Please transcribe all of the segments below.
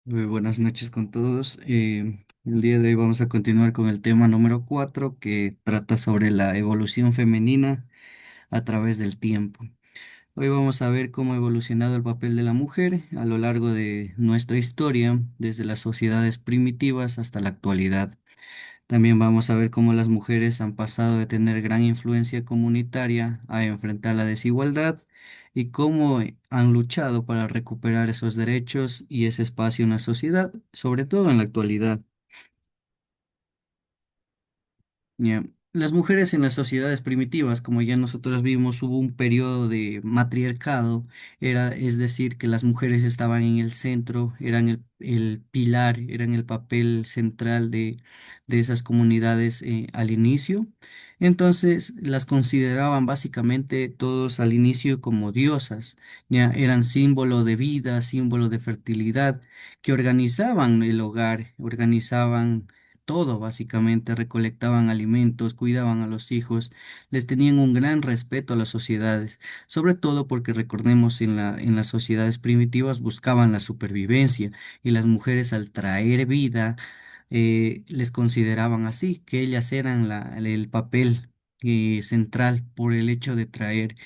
Muy buenas noches con todos. El día de hoy vamos a continuar con el tema número 4 que trata sobre la evolución femenina a través del tiempo. Hoy vamos a ver cómo ha evolucionado el papel de la mujer a lo largo de nuestra historia, desde las sociedades primitivas hasta la actualidad. También vamos a ver cómo las mujeres han pasado de tener gran influencia comunitaria a enfrentar la desigualdad y cómo han luchado para recuperar esos derechos y ese espacio en la sociedad, sobre todo en la actualidad. Ya. Las mujeres en las sociedades primitivas, como ya nosotros vimos, hubo un periodo de matriarcado, es decir, que las mujeres estaban en el centro, eran el pilar, eran el papel central de esas comunidades al inicio. Entonces las consideraban básicamente todos al inicio como diosas, ya eran símbolo de vida, símbolo de fertilidad, que organizaban el hogar, organizaban todo básicamente, recolectaban alimentos, cuidaban a los hijos, les tenían un gran respeto a las sociedades, sobre todo porque recordemos en las sociedades primitivas buscaban la supervivencia y las mujeres al traer vida les consideraban así, que ellas eran el papel central por el hecho de traer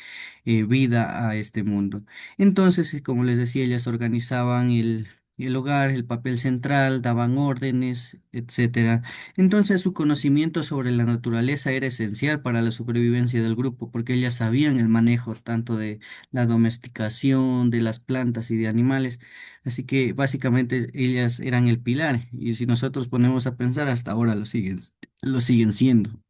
vida a este mundo. Entonces, como les decía, ellas organizaban el hogar, el papel central, daban órdenes, etcétera. Entonces, su conocimiento sobre la naturaleza era esencial para la supervivencia del grupo, porque ellas sabían el manejo tanto de la domesticación, de las plantas y de animales. Así que básicamente ellas eran el pilar, y si nosotros ponemos a pensar, hasta ahora lo siguen siendo.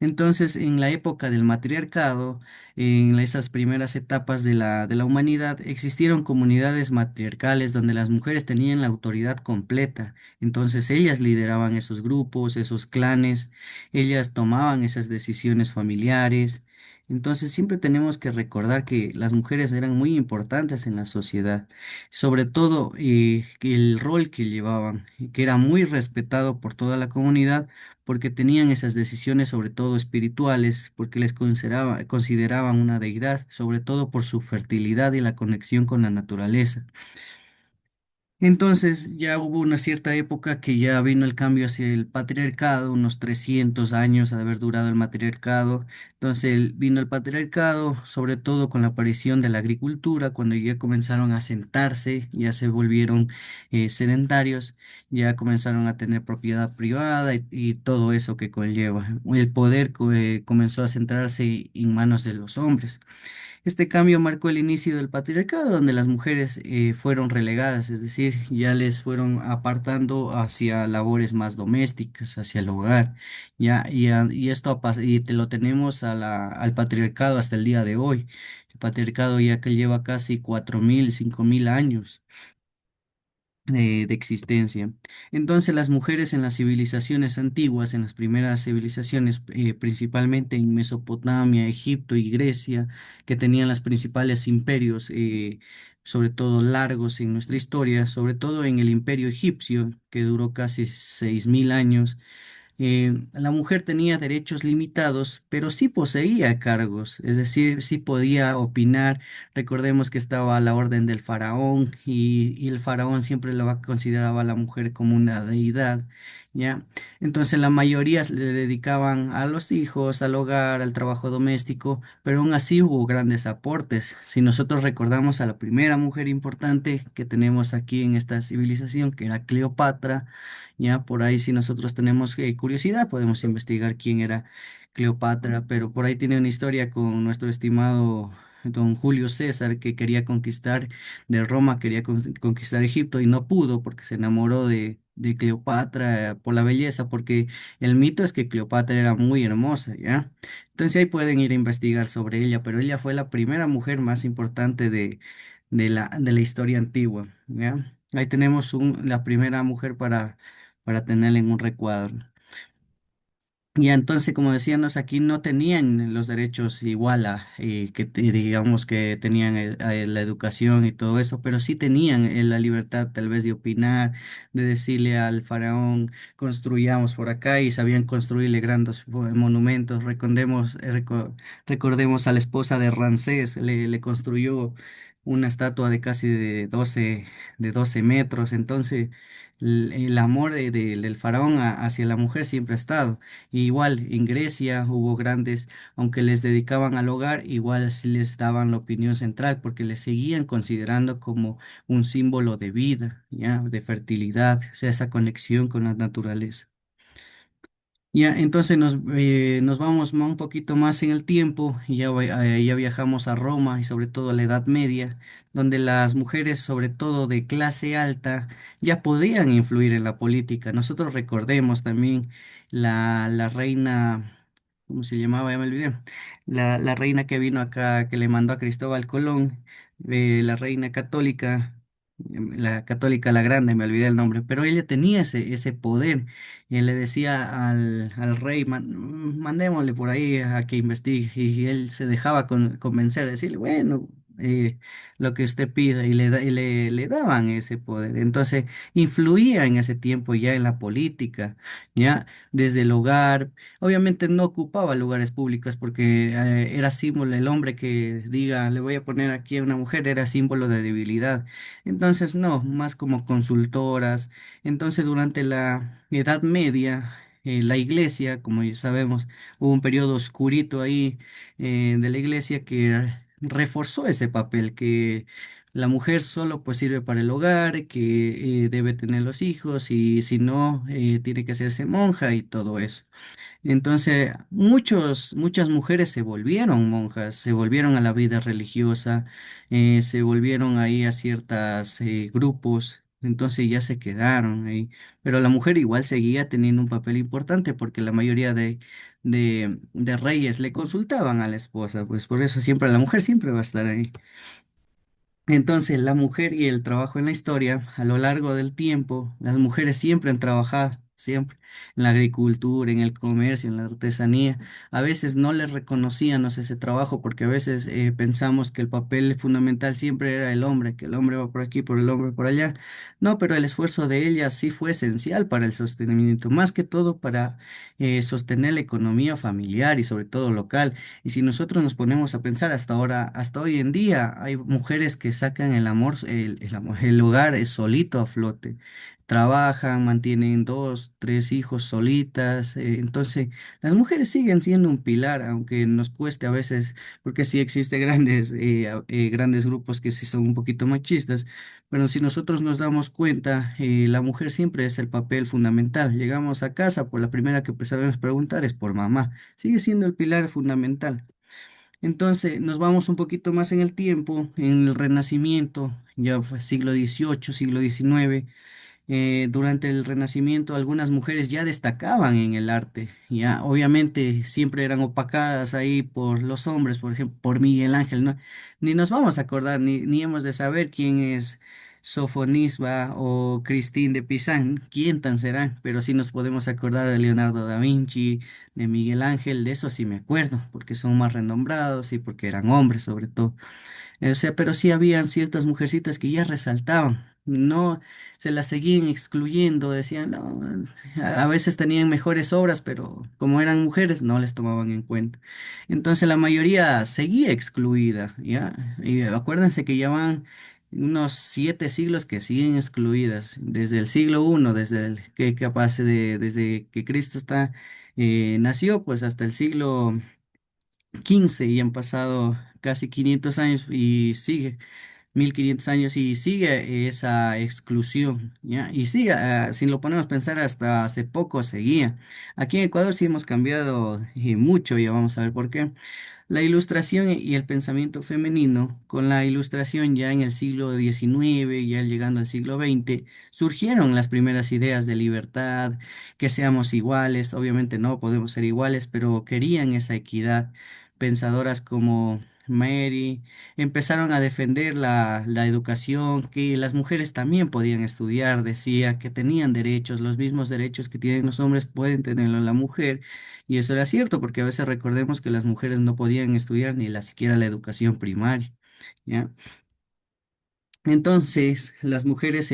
Entonces, en la época del matriarcado, en esas primeras etapas de la humanidad, existieron comunidades matriarcales donde las mujeres tenían la autoridad completa. Entonces, ellas lideraban esos grupos, esos clanes, ellas tomaban esas decisiones familiares. Entonces, siempre tenemos que recordar que las mujeres eran muy importantes en la sociedad, sobre todo que el rol que llevaban, que era muy respetado por toda la comunidad porque tenían esas decisiones sobre todo espirituales, porque consideraban una deidad, sobre todo por su fertilidad y la conexión con la naturaleza. Entonces ya hubo una cierta época que ya vino el cambio hacia el patriarcado, unos 300 años de haber durado el matriarcado. Entonces vino el patriarcado, sobre todo con la aparición de la agricultura, cuando ya comenzaron a sentarse, ya se volvieron sedentarios, ya comenzaron a tener propiedad privada y todo eso que conlleva. El poder comenzó a centrarse en manos de los hombres. Este cambio marcó el inicio del patriarcado, donde las mujeres fueron relegadas, es decir, ya les fueron apartando hacia labores más domésticas, hacia el hogar, y esto y te lo tenemos al patriarcado hasta el día de hoy. El patriarcado ya que lleva casi 4.000, 5.000 años de existencia. Entonces las mujeres en las civilizaciones antiguas, en las primeras civilizaciones, principalmente en Mesopotamia, Egipto y Grecia, que tenían los principales imperios, sobre todo largos en nuestra historia, sobre todo en el imperio egipcio, que duró casi 6.000 años. La mujer tenía derechos limitados, pero sí poseía cargos, es decir, sí podía opinar. Recordemos que estaba a la orden del faraón y el faraón siempre consideraba a la mujer como una deidad, ¿ya? Entonces la mayoría le dedicaban a los hijos, al hogar, al trabajo doméstico, pero aún así hubo grandes aportes. Si nosotros recordamos a la primera mujer importante que tenemos aquí en esta civilización, que era Cleopatra, ya por ahí si nosotros tenemos curiosidad podemos investigar quién era Cleopatra, pero por ahí tiene una historia con nuestro estimado don Julio César que quería conquistar de Roma, quería conquistar Egipto y no pudo porque se enamoró de Cleopatra por la belleza, porque el mito es que Cleopatra era muy hermosa, ¿ya? Entonces ahí pueden ir a investigar sobre ella, pero ella fue la primera mujer más importante de la historia antigua, ¿ya? Ahí tenemos la primera mujer para tenerla en un recuadro. Y entonces, como decíamos, aquí no tenían los derechos igual digamos que tenían la educación y todo eso, pero sí tenían la libertad tal vez de opinar, de decirle al faraón, construyamos por acá y sabían construirle grandes monumentos. Recordemos a la esposa de Ramsés, le construyó. una estatua de casi de 12 metros. Entonces, el amor del faraón hacia la mujer siempre ha estado. Igual en Grecia hubo grandes, aunque les dedicaban al hogar, igual sí les daban la opinión central, porque les seguían considerando como un símbolo de vida, ¿ya? De fertilidad, o sea, esa conexión con la naturaleza. Ya, entonces nos vamos un poquito más en el tiempo y ya viajamos a Roma y sobre todo a la Edad Media, donde las mujeres, sobre todo de clase alta, ya podían influir en la política. Nosotros recordemos también la reina, ¿cómo se llamaba? Ya me olvidé. La reina que vino acá, que le mandó a Cristóbal Colón, la reina católica. La católica la grande, me olvidé el nombre, pero ella tenía ese poder y le decía al rey, Mandémosle por ahí a que investigue", y él se dejaba convencer, decirle, bueno, lo que usted pida, y le daban ese poder. Entonces, influía en ese tiempo ya en la política, ya desde el hogar. Obviamente no ocupaba lugares públicos porque era símbolo, el hombre que diga, le voy a poner aquí a una mujer, era símbolo de debilidad. Entonces, no, más como consultoras. Entonces, durante la Edad Media, la iglesia, como ya sabemos, hubo un periodo oscurito ahí de la iglesia que reforzó ese papel, que la mujer solo pues sirve para el hogar, que debe tener los hijos y si no, tiene que hacerse monja y todo eso. Entonces, muchas mujeres se volvieron monjas, se volvieron a la vida religiosa, se volvieron ahí a ciertos grupos, entonces ya se quedaron ahí. Pero la mujer igual seguía teniendo un papel importante porque la mayoría de reyes le consultaban a la esposa, pues por eso siempre la mujer siempre va a estar ahí. Entonces, la mujer y el trabajo en la historia, a lo largo del tiempo, las mujeres siempre han trabajado, siempre, en la agricultura, en el comercio, en la artesanía. A veces no les reconocíamos ese trabajo porque a veces pensamos que el papel fundamental siempre era el hombre, que el hombre va por aquí, por el hombre por allá. No, pero el esfuerzo de ella sí fue esencial para el sostenimiento, más que todo para sostener la economía familiar y sobre todo local. Y si nosotros nos ponemos a pensar hasta ahora, hasta hoy en día, hay mujeres que sacan el amor, el hogar es solito a flote. Trabajan, mantienen dos, tres hijos solitas. Entonces, las mujeres siguen siendo un pilar, aunque nos cueste a veces, porque sí existe grandes grupos que sí son un poquito machistas. Pero si nosotros nos damos cuenta, la mujer siempre es el papel fundamental. Llegamos a casa, por la primera que sabemos preguntar es por mamá. Sigue siendo el pilar fundamental. Entonces, nos vamos un poquito más en el tiempo, en el Renacimiento, ya fue siglo XVIII, siglo XIX. Durante el Renacimiento, algunas mujeres ya destacaban en el arte, ya obviamente siempre eran opacadas ahí por los hombres, por ejemplo, por Miguel Ángel, ¿no? Ni nos vamos a acordar, ni hemos de saber quién es Sofonisba o Christine de Pizan, quién tan será, pero sí nos podemos acordar de Leonardo da Vinci, de Miguel Ángel, de eso sí me acuerdo, porque son más renombrados y porque eran hombres sobre todo. O sea, pero sí habían ciertas mujercitas que ya resaltaban, no se las seguían excluyendo, decían, no, a veces tenían mejores obras, pero como eran mujeres, no les tomaban en cuenta. Entonces la mayoría seguía excluida, ¿ya? Y acuérdense que ya van unos 7 siglos que siguen excluidas, desde el siglo I, desde que capaz desde que Cristo nació, pues hasta el siglo XV y han pasado casi 500 años y sigue. 1500 años y sigue esa exclusión, ¿ya? Y sigue, si lo ponemos a pensar, hasta hace poco seguía. Aquí en Ecuador sí hemos cambiado mucho, ya vamos a ver por qué. La ilustración y el pensamiento femenino, con la ilustración ya en el siglo XIX, ya llegando al siglo XX, surgieron las primeras ideas de libertad, que seamos iguales, obviamente no podemos ser iguales, pero querían esa equidad. Pensadoras como Mary empezaron a defender la educación, que las mujeres también podían estudiar, decía que tenían derechos, los mismos derechos que tienen los hombres pueden tenerlo la mujer. Y eso era cierto, porque a veces recordemos que las mujeres no podían estudiar ni la siquiera la educación primaria, ¿ya? Entonces, las mujeres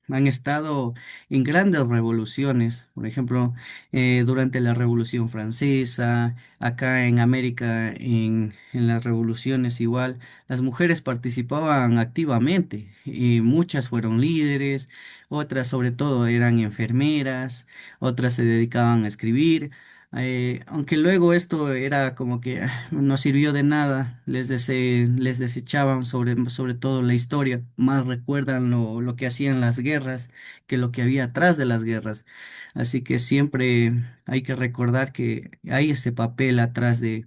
Han estado en grandes revoluciones, por ejemplo, durante la Revolución Francesa, acá en América, en las revoluciones igual, las mujeres participaban activamente y muchas fueron líderes, otras sobre todo eran enfermeras, otras se dedicaban a escribir. Aunque luego esto era como que no sirvió de nada, les desechaban sobre todo la historia, más recuerdan lo que hacían las guerras que lo que había atrás de las guerras. Así que siempre hay que recordar que hay ese papel atrás de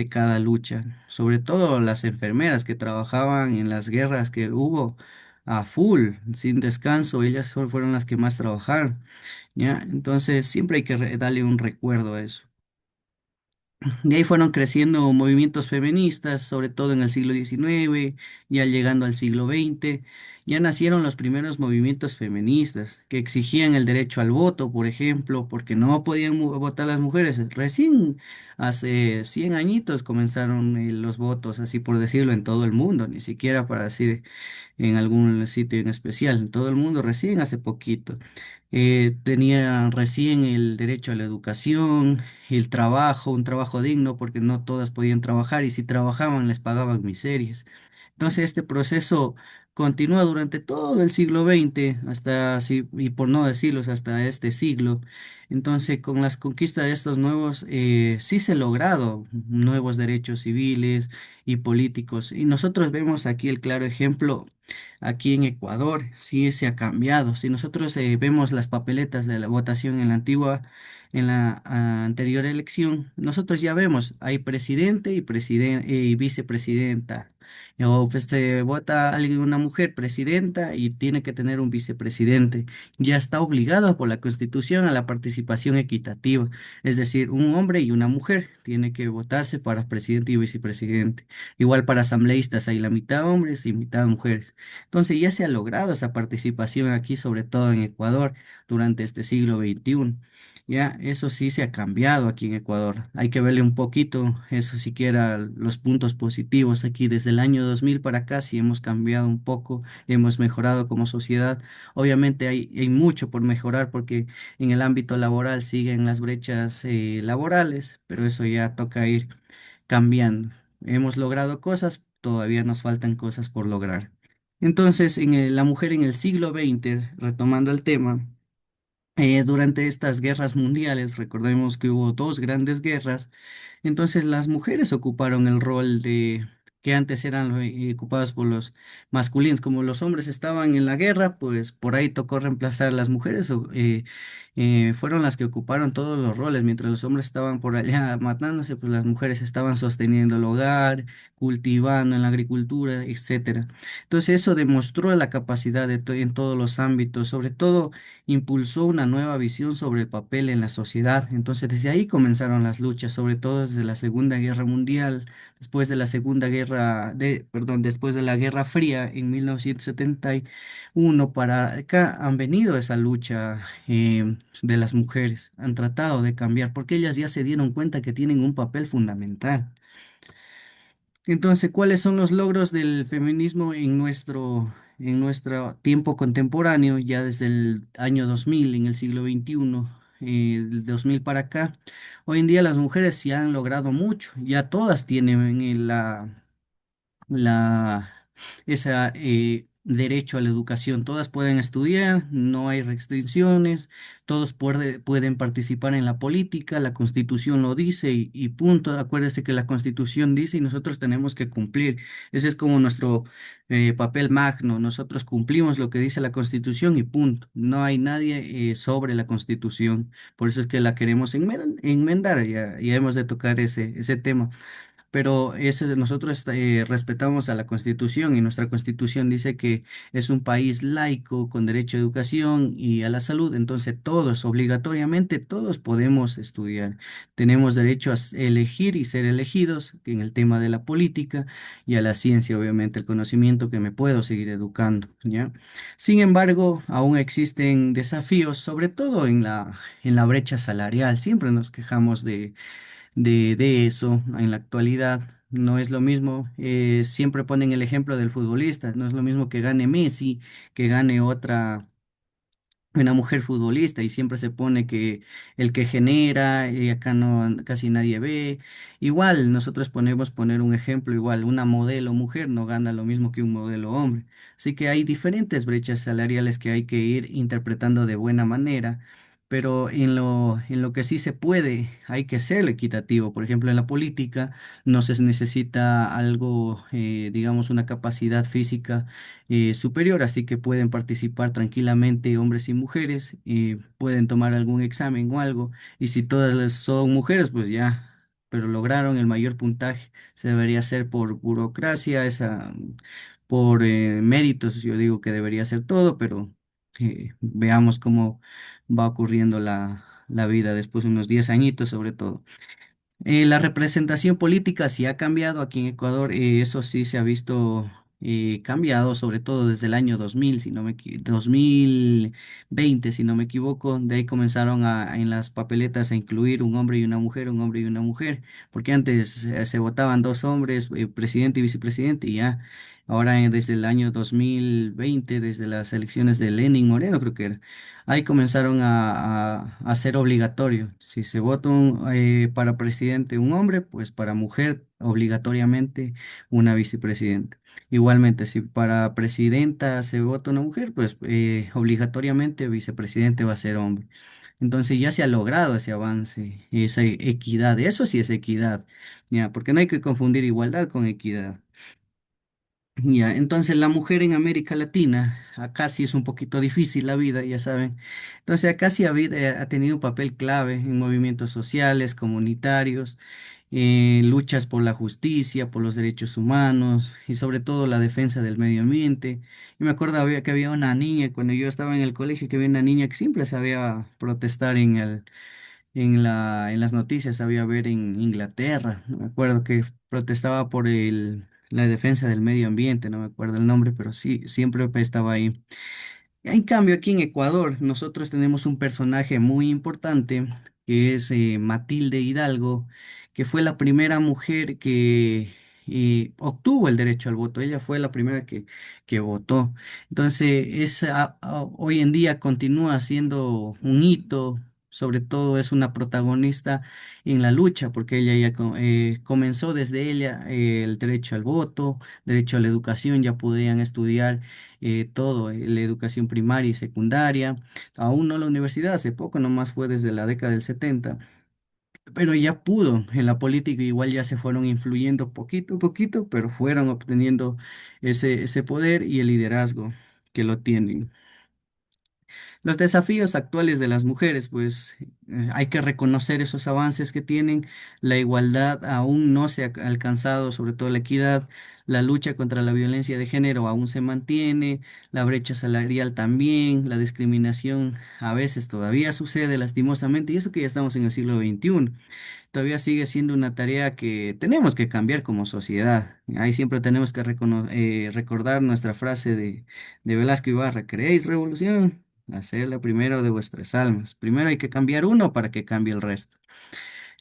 cada lucha, sobre todo las enfermeras que trabajaban en las guerras que hubo a full, sin descanso, ellas fueron las que más trabajaron, ¿ya? Entonces siempre hay que darle un recuerdo a eso. De ahí fueron creciendo movimientos feministas, sobre todo en el siglo XIX, ya llegando al siglo XX, ya nacieron los primeros movimientos feministas que exigían el derecho al voto, por ejemplo, porque no podían votar las mujeres. Recién hace 100 añitos comenzaron los votos, así por decirlo, en todo el mundo, ni siquiera para decir en algún sitio en especial, en todo el mundo, recién hace poquito. Tenían recién el derecho a la educación, el trabajo, un trabajo digno, porque no todas podían trabajar y si trabajaban les pagaban miserias. Entonces este proceso continúa durante todo el siglo XX, hasta, y por no decirlos, hasta este siglo. Entonces, con las conquistas de estos nuevos, sí se han logrado nuevos derechos civiles y políticos. Y nosotros vemos aquí el claro ejemplo. Aquí en Ecuador sí se ha cambiado. Si nosotros vemos las papeletas de la votación en la en la anterior elección, nosotros ya vemos, hay presidente y vicepresidenta. O pues se vota alguien, una mujer presidenta y tiene que tener un vicepresidente. Ya está obligado por la Constitución a la participación equitativa. Es decir, un hombre y una mujer tiene que votarse para presidente y vicepresidente. Igual para asambleístas hay la mitad hombres y mitad mujeres. Entonces ya se ha logrado esa participación aquí, sobre todo en Ecuador, durante este siglo XXI. Ya, eso sí se ha cambiado aquí en Ecuador. Hay que verle un poquito, eso siquiera los puntos positivos aquí desde el año 2000 para acá, sí hemos cambiado un poco, hemos mejorado como sociedad. Obviamente hay mucho por mejorar porque en el ámbito laboral siguen las brechas laborales, pero eso ya toca ir cambiando. Hemos logrado cosas, todavía nos faltan cosas por lograr. Entonces, la mujer en el siglo XX, retomando el tema, durante estas guerras mundiales, recordemos que hubo dos grandes guerras, entonces las mujeres ocuparon el rol de que antes eran ocupados por los masculinos. Como los hombres estaban en la guerra, pues por ahí tocó reemplazar las mujeres, fueron las que ocuparon todos los roles, mientras los hombres estaban por allá matándose, pues las mujeres estaban sosteniendo el hogar, cultivando en la agricultura, etcétera. Entonces eso demostró la capacidad en todos los ámbitos, sobre todo impulsó una nueva visión sobre el papel en la sociedad. Entonces, desde ahí comenzaron las luchas, sobre todo desde la Segunda Guerra Mundial, después de la perdón, después de la Guerra Fría en 1971 para acá han venido esa lucha de las mujeres, han tratado de cambiar porque ellas ya se dieron cuenta que tienen un papel fundamental. Entonces, ¿cuáles son los logros del feminismo en nuestro tiempo contemporáneo, ya desde el año 2000, en el siglo XXI, del 2000 para acá? Hoy en día las mujeres sí han logrado mucho, ya todas tienen la, ese derecho a la educación. Todas pueden estudiar, no hay restricciones, todos pueden participar en la política, la Constitución lo dice y punto. Acuérdese que la Constitución dice y nosotros tenemos que cumplir. Ese es como nuestro papel magno. Nosotros cumplimos lo que dice la Constitución y punto. No hay nadie sobre la Constitución. Por eso es que la queremos enmendar. Ya hemos de tocar ese tema. Pero nosotros respetamos a la Constitución y nuestra Constitución dice que es un país laico con derecho a educación y a la salud. Entonces todos, obligatoriamente, todos podemos estudiar. Tenemos derecho a elegir y ser elegidos en el tema de la política y a la ciencia, obviamente, el conocimiento que me puedo seguir educando, ¿ya? Sin embargo, aún existen desafíos, sobre todo en la brecha salarial. Siempre nos quejamos de eso en la actualidad. No es lo mismo, siempre ponen el ejemplo del futbolista, no es lo mismo que gane Messi, que gane otra. una mujer futbolista y siempre se pone que el que genera y acá no casi nadie ve. Igual nosotros ponemos poner un ejemplo, igual una modelo mujer no gana lo mismo que un modelo hombre. Así que hay diferentes brechas salariales que hay que ir interpretando de buena manera. Pero en lo que sí se puede, hay que ser equitativo. Por ejemplo, en la política no se necesita algo, digamos, una capacidad física superior, así que pueden participar tranquilamente hombres y mujeres, y pueden tomar algún examen o algo, y si son mujeres, pues ya, pero lograron el mayor puntaje. Se debería hacer por burocracia, por méritos, yo digo que debería ser todo, pero veamos cómo va ocurriendo la vida después de unos 10 añitos sobre todo. La representación política sí ha cambiado aquí en Ecuador, eso sí se ha visto cambiado, sobre todo desde el año 2000, 2020, si no me equivoco, de ahí comenzaron en las papeletas a incluir un hombre y una mujer, un hombre y una mujer, porque antes se votaban dos hombres, presidente y vicepresidente, y ya, ahora desde el año 2020, desde las elecciones de Lenin Moreno, creo que era. Ahí comenzaron a ser obligatorio. Si se vota para presidente un hombre, pues para mujer obligatoriamente una vicepresidenta. Igualmente, si para presidenta se vota una mujer, pues obligatoriamente vicepresidente va a ser hombre. Entonces ya se ha logrado ese avance, esa equidad. Eso sí es equidad, ya, porque no hay que confundir igualdad con equidad. Ya, entonces la mujer en América Latina, acá sí es un poquito difícil la vida, ya saben. Entonces acá sí ha tenido un papel clave en movimientos sociales, comunitarios, luchas por la justicia, por los derechos humanos y sobre todo la defensa del medio ambiente. Y me acuerdo que había una niña, cuando yo estaba en el colegio, que había una niña que siempre sabía protestar en las noticias, sabía ver en Inglaterra. No me acuerdo que protestaba por la defensa del medio ambiente, no me acuerdo el nombre, pero sí, siempre estaba ahí. En cambio, aquí en Ecuador, nosotros tenemos un personaje muy importante que es Matilde Hidalgo, que fue la primera mujer que obtuvo el derecho al voto. Ella fue la primera que votó. Entonces, hoy en día continúa siendo un hito. Sobre todo es una protagonista en la lucha, porque ella ya comenzó desde ella el derecho al voto, derecho a la educación, ya podían estudiar todo, la educación primaria y secundaria, aún no la universidad, hace poco, nomás fue desde la década del 70, pero ya pudo, en la política igual ya se fueron influyendo poquito a poquito, pero fueron obteniendo ese poder y el liderazgo que lo tienen. Los desafíos actuales de las mujeres, pues hay que reconocer esos avances que tienen. La igualdad aún no se ha alcanzado, sobre todo la equidad. La lucha contra la violencia de género aún se mantiene. La brecha salarial también. La discriminación a veces todavía sucede lastimosamente. Y eso que ya estamos en el siglo XXI, todavía sigue siendo una tarea que tenemos que cambiar como sociedad. Ahí siempre tenemos que recordar nuestra frase de Velasco Ibarra: ¿queréis revolución? Hacedla primero de vuestras almas. Primero hay que cambiar uno para que cambie el resto.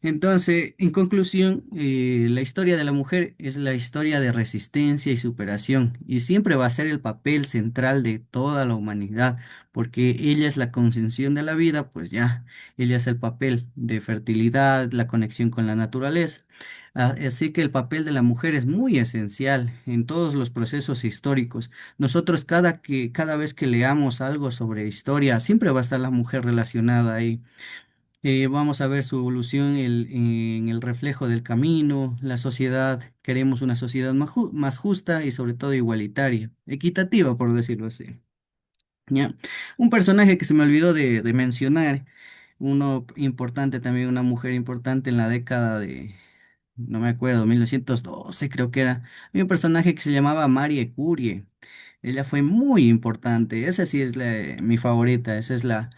Entonces, en conclusión, la historia de la mujer es la historia de resistencia y superación, y siempre va a ser el papel central de toda la humanidad, porque ella es la concepción de la vida, pues ya, ella es el papel de fertilidad, la conexión con la naturaleza. Así que el papel de la mujer es muy esencial en todos los procesos históricos. Nosotros cada vez que leamos algo sobre historia, siempre va a estar la mujer relacionada ahí. Vamos a ver su evolución en el reflejo del camino, la sociedad. Queremos una sociedad más justa y sobre todo igualitaria, equitativa, por decirlo así. ¿Ya? Un personaje que se me olvidó de mencionar, uno importante también, una mujer importante en la década de, no me acuerdo, 1912 creo que era. Había un personaje que se llamaba Marie Curie. Ella fue muy importante. Esa sí es mi favorita. Esa es la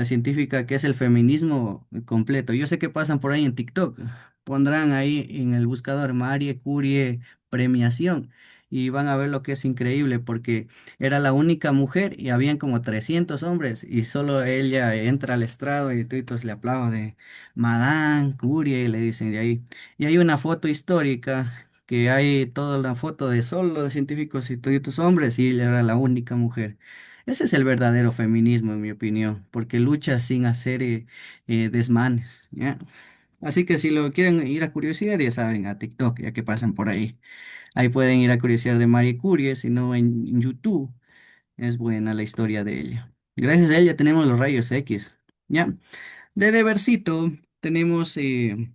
científica que es el feminismo completo. Yo sé que pasan por ahí en TikTok. Pondrán ahí en el buscador Marie Curie premiación y van a ver lo que es increíble porque era la única mujer y habían como 300 hombres y solo ella entra al estrado y todos le aplauden. Madame Curie, le dicen de ahí. Y hay una foto histórica que hay toda la foto de solo de científicos y toditos hombres y ella era la única mujer. Ese es el verdadero feminismo, en mi opinión, porque lucha sin hacer desmanes, ¿ya? Así que si lo quieren ir a curiosidad, ya saben, a TikTok, ya que pasan por ahí. Ahí pueden ir a curiosidad de Marie Curie, si no en YouTube. Es buena la historia de ella. Gracias a ella tenemos los rayos X. ¿Ya? De Deversito tenemos que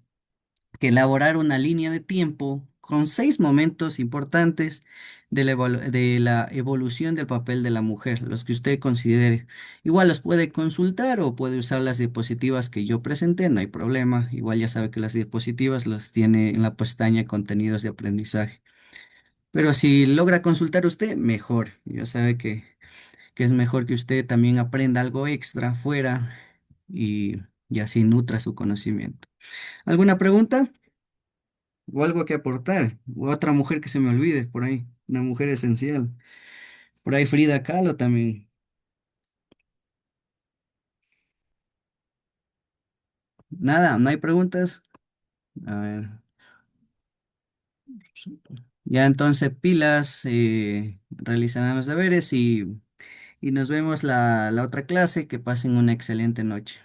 elaborar una línea de tiempo con 6 momentos importantes de la evolución del papel de la mujer, los que usted considere. Igual los puede consultar o puede usar las diapositivas que yo presenté, no hay problema. Igual ya sabe que las diapositivas las tiene en la pestaña Contenidos de aprendizaje. Pero si logra consultar usted, mejor. Ya sabe que es mejor que usted también aprenda algo extra fuera y así nutra su conocimiento. ¿Alguna pregunta o algo que aportar? ¿O otra mujer que se me olvide por ahí? Una mujer esencial. Por ahí Frida Kahlo también. Nada, no hay preguntas. A ver. Ya entonces pilas, realizarán los deberes y nos vemos la otra clase. Que pasen una excelente noche.